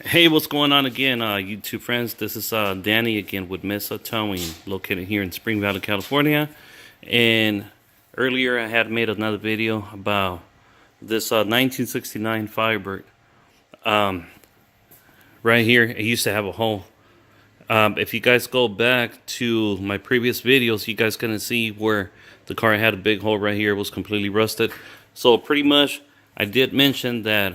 Hey, what's going on again, YouTube friends? This is Danny again with Mesa Towing, located here in Spring Valley, California. And earlier I had made another video about this 1969 Firebird. Right here, it used to have a hole. If you guys go back to my previous videos, you guys gonna see where the car had a big hole right here. It was completely rusted. So pretty much, I did mention that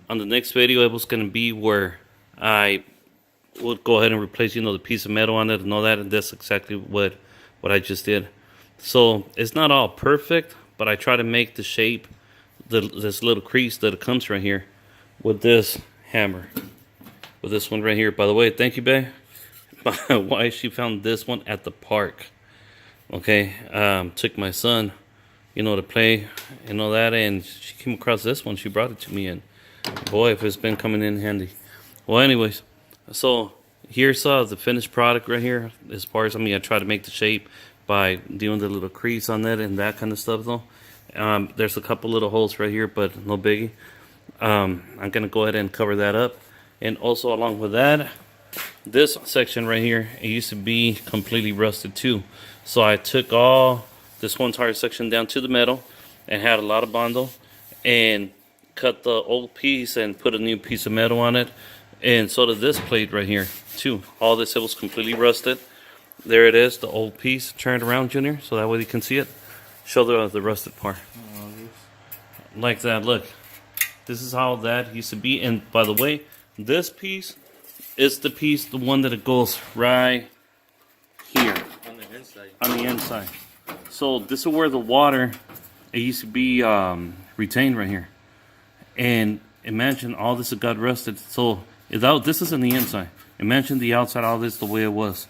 on the next video it was going to be where I would go ahead and replace, the piece of metal on it and all that, and that's exactly what I just did. So it's not all perfect, but I try to make the shape, this little crease that it comes right here with this hammer, with this one right here. By the way, thank you, babe. My wife, she found this one at the park. Okay, took my son, to play and all that, and she came across this one. She brought it to me, and boy, if it's been coming in handy. Well, anyways, so here's the finished product right here. As far as, I try to make the shape by doing the little crease on it and that kind of stuff, though. There's a couple little holes right here, but no biggie. I'm going to go ahead and cover that up. And also, along with that, this section right here, it used to be completely rusted too. So I took all this whole entire section down to the metal and had a lot of bondo and cut the old piece and put a new piece of metal on it, and so did this plate right here too. All this, it was completely rusted. There it is, the old piece. Turn it around, Junior, so that way you can see it. Show the rusted part. Like that. Look, this is how that used to be. And by the way, this piece is the piece, the one that it goes right here on the inside. On the inside. So this is where the water, it used to be retained right here. And imagine all this got rusted. So this is on the inside. Imagine the outside, all this the way it was.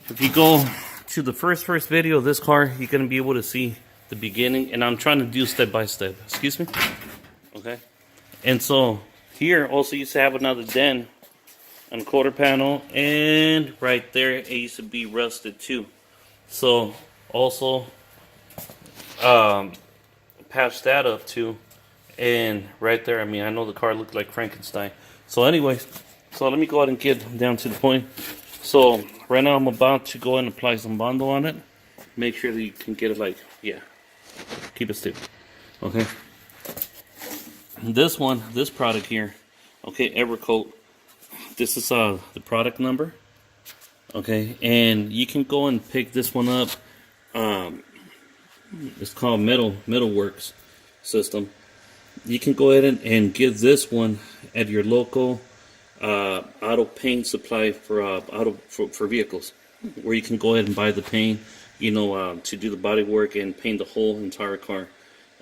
If you go to the first video of this car, you're gonna be able to see the beginning. And I'm trying to do step by step. Excuse me. Okay. And so here also used to have another dent on the quarter panel, and right there it used to be rusted too. So also patched that up too. And right there, I know the car looked like Frankenstein. So anyways, so let me go ahead and get down to the point. So right now I'm about to go ahead and apply some bondo on it. Make sure that you can get it keep it stable. Okay. This product here, okay, Evercoat. This is the product number. Okay, and you can go and pick this one up. It's called Metal Works System. You can go ahead and get this one at your local auto paint supply for vehicles, where you can go ahead and buy the paint, to do the body work and paint the whole entire car.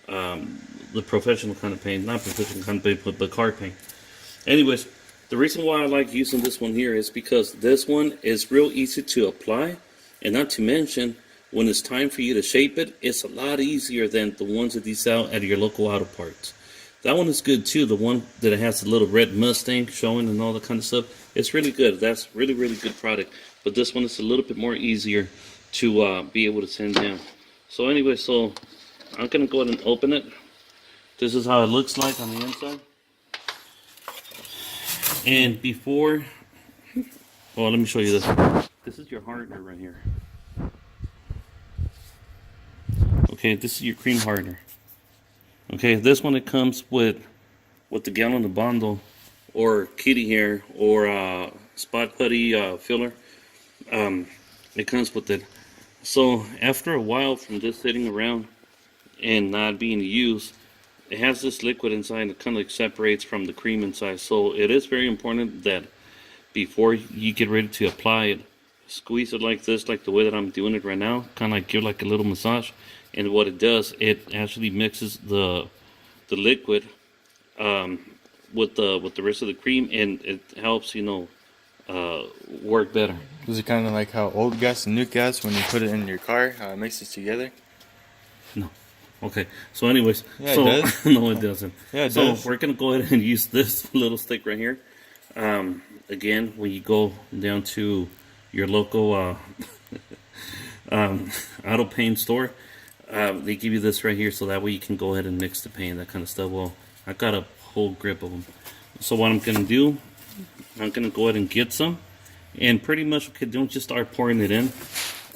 The professional kind of paint, not professional kind of paint, but car paint. Anyways, the reason why I like using this one here is because this one is real easy to apply, and not to mention, when it's time for you to shape it, it's a lot easier than the ones that you sell at your local auto parts. That one is good too, the one that has a little red Mustang showing and all that kind of stuff. It's really good. That's really good product. But this one is a little bit more easier to be able to send down. So anyway, so I'm going to go ahead and open it. This is how it looks like on the inside. And before, well, let me show you this. This is your hardener right here. Okay, this is your cream hardener. Okay, this one, it comes with the gallon of bondo or kitty hair or spot putty filler. It comes with it. So after a while from this sitting around and not being used, it has this liquid inside that kind of separates from the cream inside. So it is very important that before you get ready to apply it, squeeze it like this, like the way that I'm doing it right now. Kind of give like a little massage. And what it does, it actually mixes the liquid with the rest of the cream, and it helps work better. Is it kind of like how old gas and new gas, when you put it in your car, how it mixes together? No. Okay. So anyways, yeah, it does. No, it doesn't. Yeah, it does. So we're gonna go ahead and use this little stick right here. Again, when you go down to your local auto paint store, they give you this right here, so that way you can go ahead and mix the paint, that kind of stuff. Well, I got a whole grip of them. So what I'm gonna do, I'm gonna go ahead and get some, and pretty much okay, don't just start pouring it in.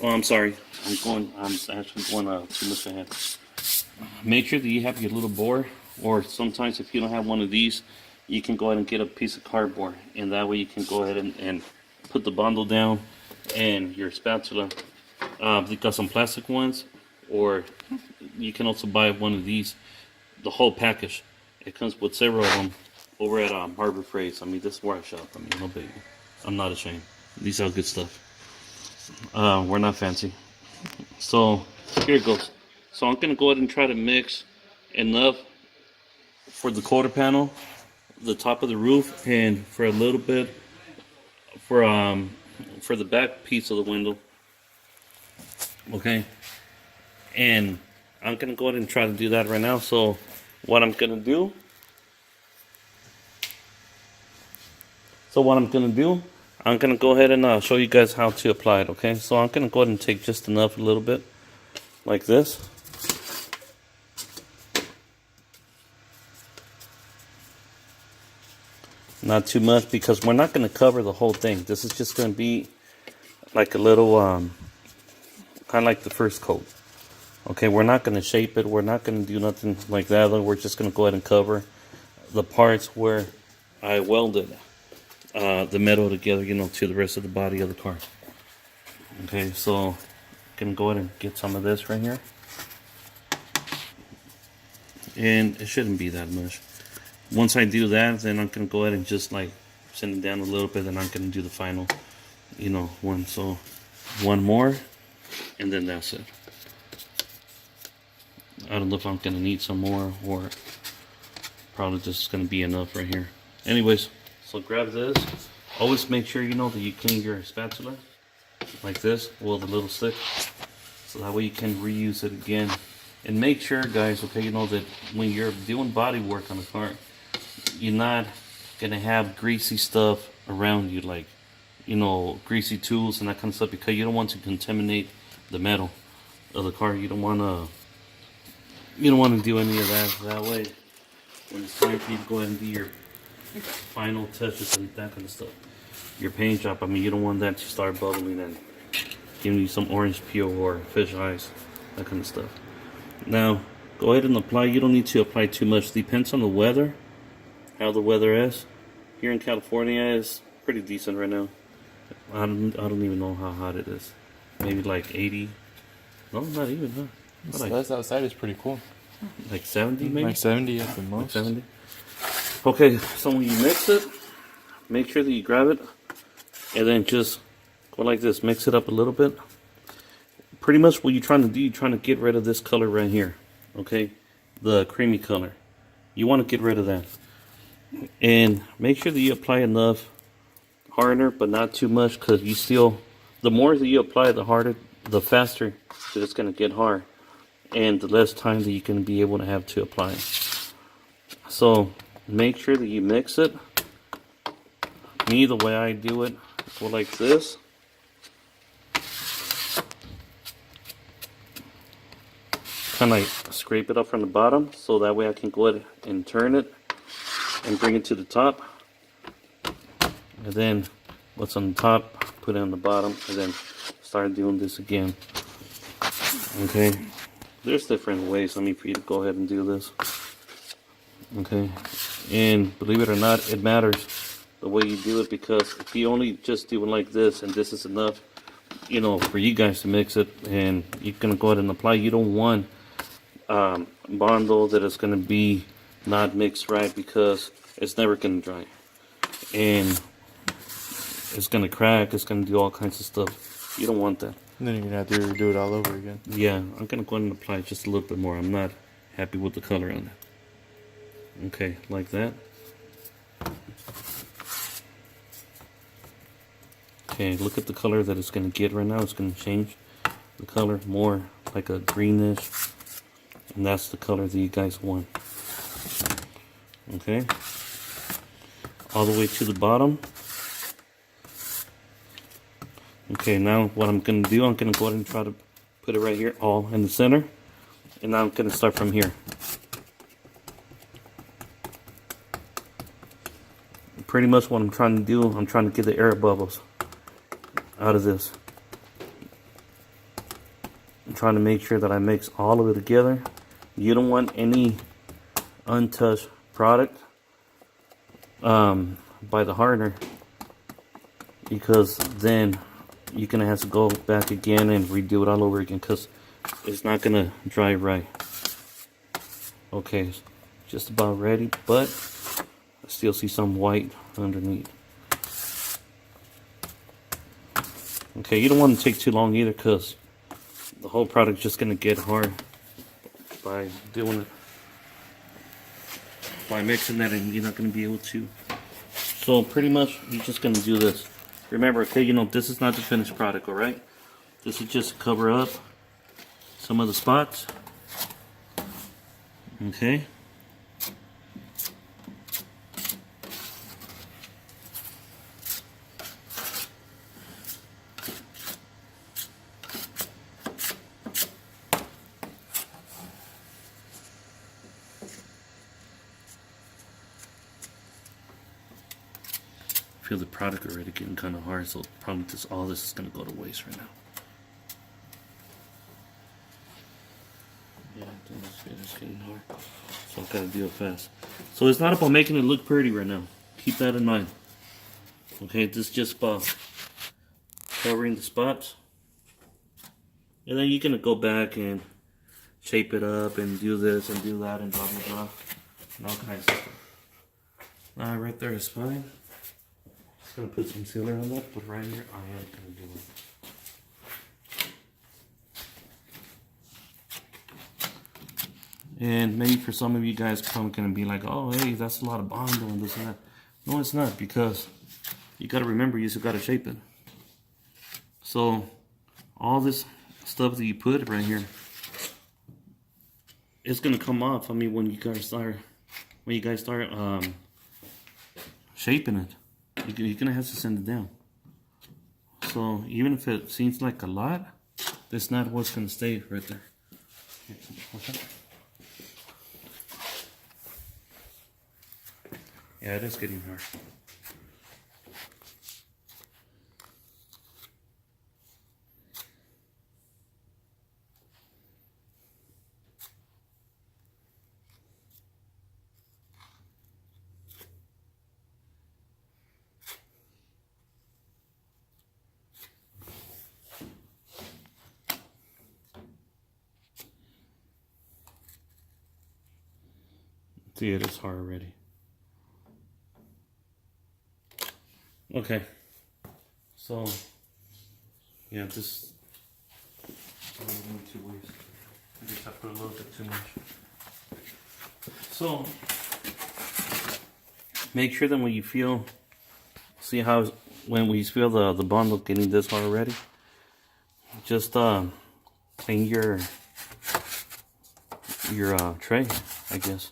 Oh, I'm sorry, I'm actually going too much ahead. Make sure that you have your little bore, or sometimes if you don't have one of these, you can go ahead and get a piece of cardboard, and that way you can go ahead and put the bundle down and your spatula. They've got some plastic ones, or you can also buy one of these, the whole package. It comes with several of them over at Harbor Freight. I mean, this is where I shop. I mean, no biggie. I'm not ashamed. These are good stuff. We're not fancy. So here it goes. So I'm gonna go ahead and try to mix enough for the quarter panel, the top of the roof, and for a little bit for the back piece of the window. Okay, and I'm gonna go ahead and try to do that right now. So what I'm gonna do, I'm gonna go ahead and show you guys how to apply it. Okay, so I'm gonna go ahead and take just enough, a little bit, like this. Not too much, because we're not gonna cover the whole thing. This is just gonna be like a little, kind of like the first coat. Okay, we're not gonna shape it. We're not gonna do nothing like that. We're just gonna go ahead and cover the parts where I welded the metal together, you know, to the rest of the body of the car. Okay, so I'm gonna go ahead and get some of this right here, and it shouldn't be that much. Once I do that, then I'm gonna go ahead and just like send it down a little bit, and I'm gonna do the final, you know, one. So one more, and then that's it. I don't know if I'm gonna need some more, or probably just gonna be enough right here. Anyways, so grab this. Always make sure you know that you clean your spatula like this with a little stick, so that way you can reuse it again. And make sure, guys, okay, you know that when you're doing body work on a car, you're not gonna have greasy stuff around you, like, you know, greasy tools and that kind of stuff, because you don't want to contaminate the metal of the car. You don't want to do any of that. That way, when it's time for you to go ahead and do your final touches and that kind of stuff, your paint job, I mean, you don't want that to start bubbling and giving you some orange peel or fish eyes, that kind of stuff. Now, go ahead and apply. You don't need to apply too much. Depends on the weather, how the weather is. Here in California, it's pretty decent right now. I don't even know how hot it is. Maybe like 80. No, not even, huh? The less outside is pretty cool. Like 70 maybe? Like 70 at the most. Like 70. Okay, so when you mix it, make sure that you grab it, and then just go like this. Mix it up a little bit. Pretty much what you're trying to do, you're trying to get rid of this color right here. Okay? The creamy color. You want to get rid of that. And make sure that you apply enough hardener, but not too much, because you still, the more that you apply, the harder, the faster that it's going to get hard, and the less time that you can be able to have to apply it. So make sure that you mix it. Me, the way I do it, go like this. Kind of like scrape it up from the bottom, so that way I can go ahead and turn it and bring it to the top. And then what's on the top, put it on the bottom, and then start doing this again. Okay, there's different ways, I mean, for you to go ahead and do this. Okay, and believe it or not, it matters the way you do it, because if you only just do it like this and this is enough, you know, for you guys to mix it and you're gonna go ahead and apply, you don't want bondo that is gonna be not mixed right, because it's never gonna dry, and it's gonna crack, it's gonna do all kinds of stuff. You don't want that. And then you're gonna have to do it all over again. Yeah, I'm gonna go ahead and apply just a little bit more. I'm not happy with the color on it. Okay, like that. Okay, look at the color that it's gonna get right now. It's gonna change the color more like a greenish, and that's the color that you guys want. Okay, all the way to the bottom. Okay, now what I'm going to do, I'm going to go ahead and try to put it right here, all in the center. And now I'm going to start from here. pretty much what I'm trying to do, I'm trying to get the air bubbles out of this. I'm trying to make sure that I mix all of it together. You don't want any untouched product by the hardener, because then you're gonna have to go back again and redo it all over again, because it's not gonna dry right. Okay, just about ready, but I still see some white underneath. Okay, you don't want to take too long either, because the whole product's just gonna get hard by doing it, by mixing that, and you're not gonna be able to. So pretty much you're just gonna do this. Remember, okay, you know, this is not the finished product, all right? This is just to cover up some of the spots. Okay. I feel the product already getting kind of hard, so probably all this is going to go to waste right now. Yeah, it's getting hard, so I've got to do it fast. So it's not about making it look pretty right now. Keep that in mind. Okay, this is just about covering the spots, and then you're going to go back and shape it up and do this and do that and blah blah blah and all kinds of stuff. Right there is fine. Gonna put some sealer on that, but right here I am gonna do it. And maybe for some of you guys probably gonna be like, oh hey, that's a lot of bondo and this and that. No, it's not, because you gotta remember you still gotta shape it. So all this stuff that you put right here, it's gonna come off. I mean, when you guys start shaping it, you're gonna have to sand it down. So even if it seems like a lot, that's not what's gonna stay right there. Yeah, it is getting hard. See, it is hard already. Okay. So, yeah, this I don't need to waste. I guess I put a little bit too much. So, make sure that when you feel, see how, when we feel the bundle getting this hard already, just clean your tray, I guess.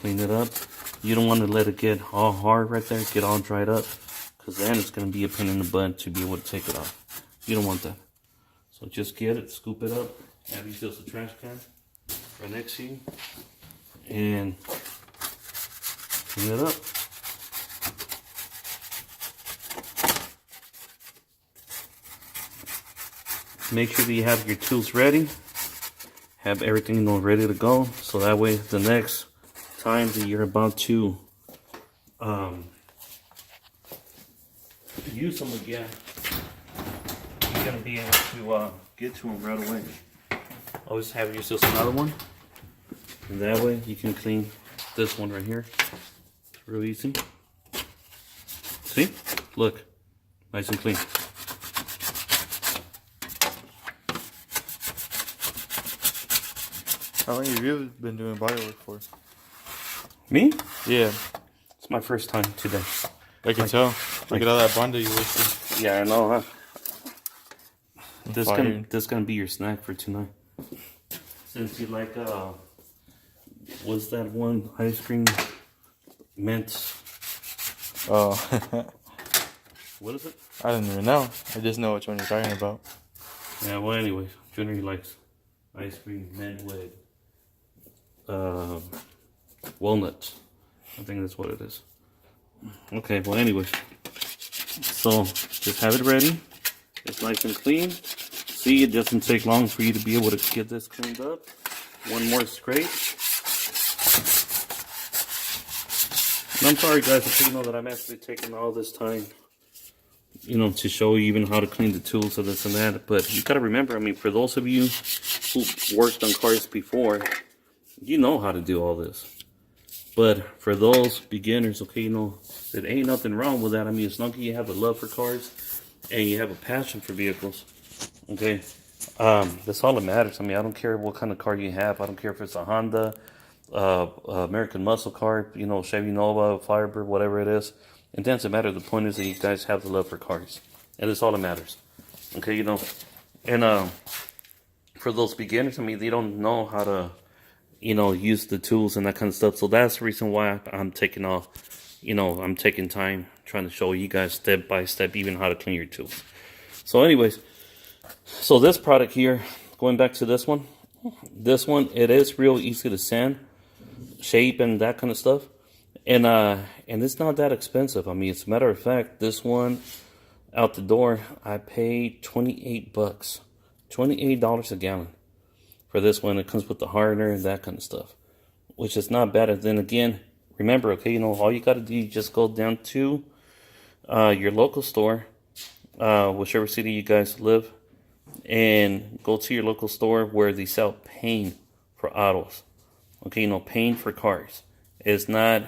Clean it up. You don't want to let it get all hard right there, get all dried up, because then it's going to be a pain in the butt to be able to take it off. You don't want that. So just get it, scoop it up, have yourself a trash can right next to you, and clean it up. Make sure that you have your tools ready, have everything ready to go, so that way the next time that you're about to use them again, you're going to be able to get to them right away. Always have yourself another one, and that way you can clean this one right here. It's real easy. See? Look, nice and clean. How long have you been doing body work for? Me? Yeah, It's my first time today. I can tell. Look at all that bondo you wasted. Yeah, I know, huh? This gonna be your snack for tonight. Since you like what's that one ice cream mint? Oh. What is it? I don't even know. I just know which one you're talking about. Yeah, well anyway, Junior likes ice cream mint with walnuts. I think that's what it is. Okay, well, anyways. So, just have it ready. It's nice and clean. See, it doesn't take long for you to be able to get this cleaned up. One more scrape. And I'm sorry, guys, if you know that I'm actually taking all this time, you know, to show you even how to clean the tools of this and that. But you gotta remember, I mean, for those of you who worked on cars before, you know how to do all this. But for those beginners, okay, you know, there ain't nothing wrong with that. I mean, as long as you have a love for cars and you have a passion for vehicles, okay, that's all that matters. I mean, I don't care what kind of car you have. I don't care if it's a Honda, American muscle car, you know, Chevy Nova, Firebird, whatever it is. It doesn't matter. The point is that you guys have the love for cars, and that's all that matters. Okay, you know, and for those beginners, I mean, they don't know how to, you know, use the tools and that kind of stuff. So that's the reason why I'm taking off. You know, I'm taking time trying to show you guys step by step even how to clean your tools. So anyways, so this product here, going back to this one, it is real easy to sand, shape, and that kind of stuff. And it's not that expensive. I mean, as a matter of fact, this one out the door, I paid $28, $28 a gallon for this one. It comes with the hardener and that kind of stuff, which is not bad. And then again, remember, okay, you know, all you got to do is just go down to your local store, whichever city you guys live, and go to your local store where they sell paint for autos. Okay, you know, paint for cars. It's not,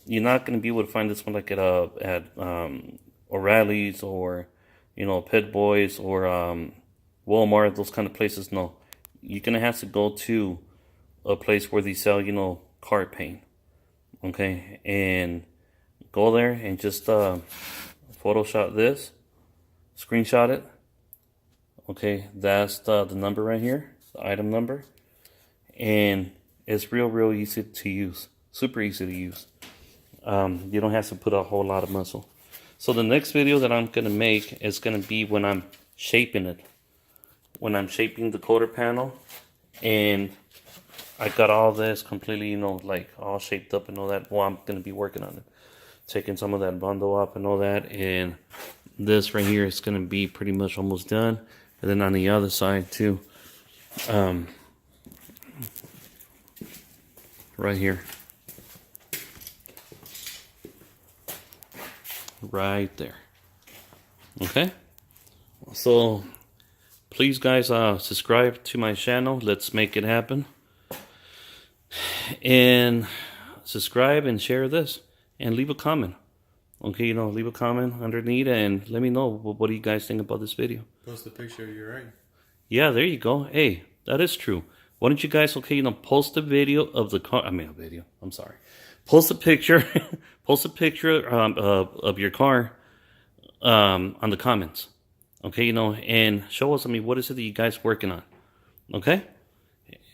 you're not going to be able to find this one like at O'Reilly's or, you know, Pet Boys or Walmart, those kind of places. No, you're going to have to go to a place where they sell, you know, car paint. Okay, and go there and just Photoshop this, screenshot it. Okay, that's the number right here, the item number. And it's real easy to use, super easy to use. You don't have to put a whole lot of muscle. So the next video that I'm going to make is going to be when I'm shaping it. When I'm shaping the quarter panel. And I got all this completely, you know, like all shaped up and all that. Well, I'm going to be working on it. Taking some of that bondo up and all that. And this right here is going to be pretty much almost done. And then on the other side too. Right here. Right there. Okay. So please guys subscribe to my channel. Let's make it happen. And subscribe and share this and leave a comment. Okay, you know, leave a comment underneath and let me know what do you guys think about this video. Post a picture of your right. Yeah, there you go. Hey, that is true. Why don't you guys, okay, you know, post a video of the car. I mean, a video. I'm sorry. Post a picture. Post a picture of your car on the comments. Okay, you know, and show us, I mean, what is it that you guys working on? Okay?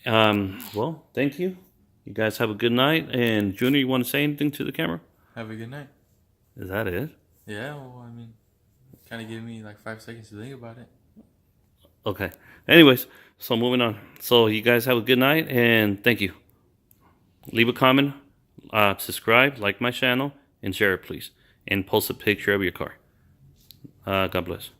Well, thank you. You guys have a good night. And Junior, you want to say anything to the camera? Have a good night. Is that it? Yeah, well, I mean, kind of give me like 5 seconds to think about it. Okay. Anyways, so moving on. So you guys have a good night and thank you. Leave a comment, subscribe, like my channel, and share it, please. And post a picture of your car. God bless.